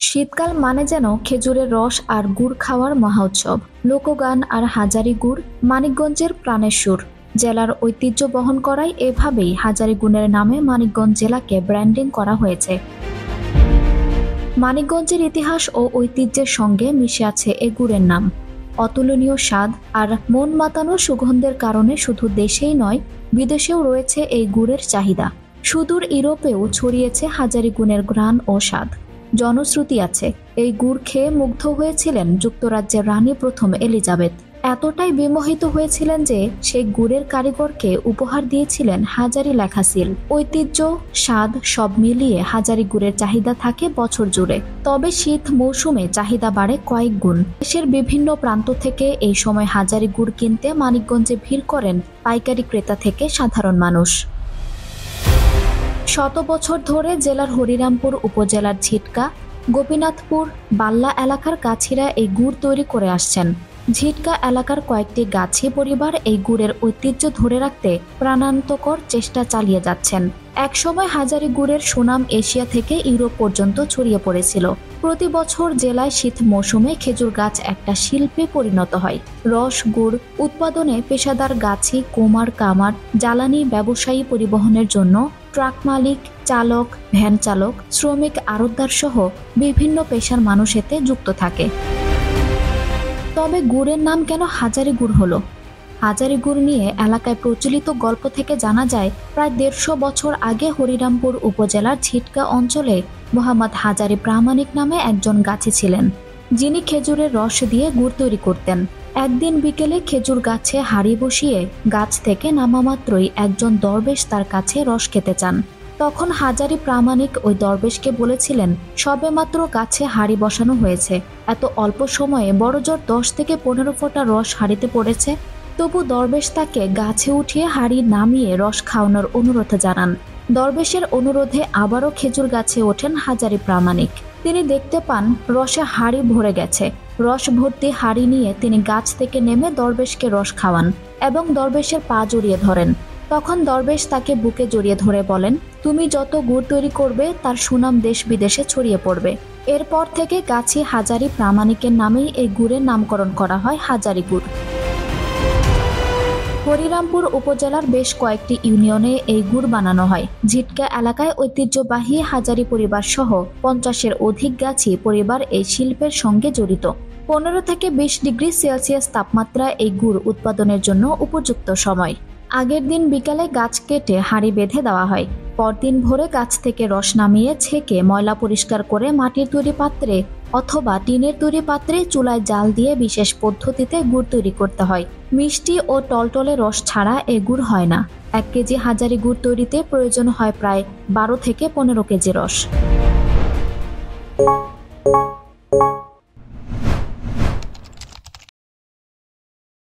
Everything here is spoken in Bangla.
শীতকাল মানে যেন খেজুরের রস আর গুড় খাওয়ার মহা উৎসব। লোকগান আর হাজারি গুড় মানিকগঞ্জের প্রাণের সুর। জেলার ঐতিহ্য বহন করায় এভাবেই হাজারি গুণের নামে মানিকগঞ্জ জেলাকে ব্র্যান্ডিং করা হয়েছে। মানিকগঞ্জের ইতিহাস ও ঐতিহ্যের সঙ্গে মিশে আছে এ গুড়ের নাম। অতুলনীয় স্বাদ আর মন মাতানো সুগন্ধের কারণে শুধু দেশেই নয়, বিদেশেও রয়েছে এই গুড়ের চাহিদা। সুদূর ইউরোপেও ছড়িয়েছে হাজারি গুণের ঘ্রাণ ও স্বাদ। জনশ্রুতি আছে, এই গুড় খেয়ে মুগ্ধ হয়েছিলেন যুক্তরাজ্যের রানী প্রথম এলিজাবেথ। এতটাই বিমোহিত হয়েছিলেন যে সেই গুড়ের কারিগরকে উপহার দিয়েছিলেন হাজারি লেখা সিল। ঐতিহ্য, স্বাদ সব মিলিয়ে হাজারি গুড়ের চাহিদা থাকে বছর জুড়ে। তবে শীত মৌসুমে চাহিদা বাড়ে কয়েক গুণ। দেশের বিভিন্ন প্রান্ত থেকে এই সময় হাজারি গুড় কিনতে মানিকগঞ্জে ভিড় করেন পাইকারি ক্রেতা থেকে সাধারণ মানুষ। শত বছর ধরে জেলার হরিরামপুর উপজেলার ঝিটকা, গোপীনাথপুর, বাল্লা এলাকার গাছিরা এই গুড় তৈরি করে আসছেন। ঝিটকা এলাকার কয়েকটি গাছি পরিবার এই গুড়ের ঐতিহ্য ধরে রাখতে প্রাণান্তকর চেষ্টা চালিয়ে যাচ্ছেন। একসময় হাজারি গুড়ের সুনাম এশিয়া থেকে ইউরোপ পর্যন্ত ছড়িয়ে পড়েছিল। প্রতি বছর জেলায় শীত মৌসুমে খেজুর গাছ একটা শিল্পে পরিণত হয়। রস গুড় উৎপাদনে পেশাদার গাছি, কুমার কামার, জ্বালানি ব্যবসায়ী, পরিবহনের জন্য ট্রাক মালিক, চালক, ভ্যান চালক, শ্রমিক, আড়তদার সহ বিভিন্ন পেশার মানুষ এতে যুক্ত থাকে। তবে গুড়ের নাম কেন হাজারি গুড় হলো? হাজারি গুড় নিয়ে এলাকায় প্রচলিত গল্প থেকে জানা যায়, প্রায় ১৫০ বছর আগে হরিরামপুর উপজেলার ঝিটকা অঞ্চলে মোহাম্মদ হাজারি প্রামাণিক নামে একজন গাছি ছিলেন, যিনি খেজুরের রস দিয়ে গুড় তৈরি করতেন। একদিন বিকেলে খেজুর গাছে হাঁড়ি বসিয়ে গাছ থেকে নামা মাত্রই একজন দরবেশ তার কাছে রস খেতে চান। তখন হাজারি প্রামাণিক ওই দরবেশকে বলেছিলেন, সবেমাত্র গাছে হাঁড়ি বসানো হয়েছে, এত অল্প সময়ে বড়জোর ১০ থেকে ১৫ ফোঁটা রস হাঁড়িতে পড়েছে। তবু দরবেশ তাকে গাছে উঠিয়ে হাঁড়ি নামিয়ে রস খাওয়ানোর অনুরোধ জানান। দরবেশের অনুরোধে আবারও খেজুর গাছে ওঠেন হাজারি প্রামাণিক। তিনি দেখতে পান রসে হাঁড়ি ভরে গেছে। রস ভর্তি হাঁড়ি নিয়ে তিনি গাছ থেকে নেমে দরবেশকে রস খাওয়ান এবং দরবেশের পা জড়িয়ে ধরেন। তখন দরবেশ তাকে বুকে জড়িয়ে ধরে বলেন, তুমি যত গুড় তৈরি করবে তার সুনাম দেশ বিদেশে ছড়িয়ে পড়বে। এরপর থেকে গাছি হাজারি প্রামাণিকের নামেই এই গুড়ের নামকরণ করা হয় হাজারি গুড়। হরিরামপুর উপজেলার বেশ কয়েকটি ইউনিয়নে এই গুড় বানানো হয়। ঝিটকা এলাকায় ঐতিহ্যবাহী হাজারি পরিবার সহ ৫০-এর অধিক গাছি পরিবার এই শিল্পের সঙ্গে জড়িত। ১৫ থেকে ২০ ডিগ্রি সেলসিয়াস তাপমাত্রা এই গুড় উৎপাদনের জন্য উপযুক্ত সময়। আগের দিন বিকালে গাছ কেটে হাঁড়ি বেঁধে দেওয়া হয়। পরদিন ভোরে গাছ থেকে রস নামিয়ে ছেঁকে ময়লা পরিষ্কার করে মাটির তৈরি পাত্রে অথবা টিনের তৈরি পাত্রে চুলায় জাল দিয়ে বিশেষ পদ্ধতিতে গুড় তৈরি করতে হয়। মিষ্টি ও টলটলে রস ছাড়া এ গুড় হয় না। ১ কেজি হাজারি গুড় তৈরিতে প্রয়োজন হয় প্রায় ১২ থেকে ১৫ কেজি রস।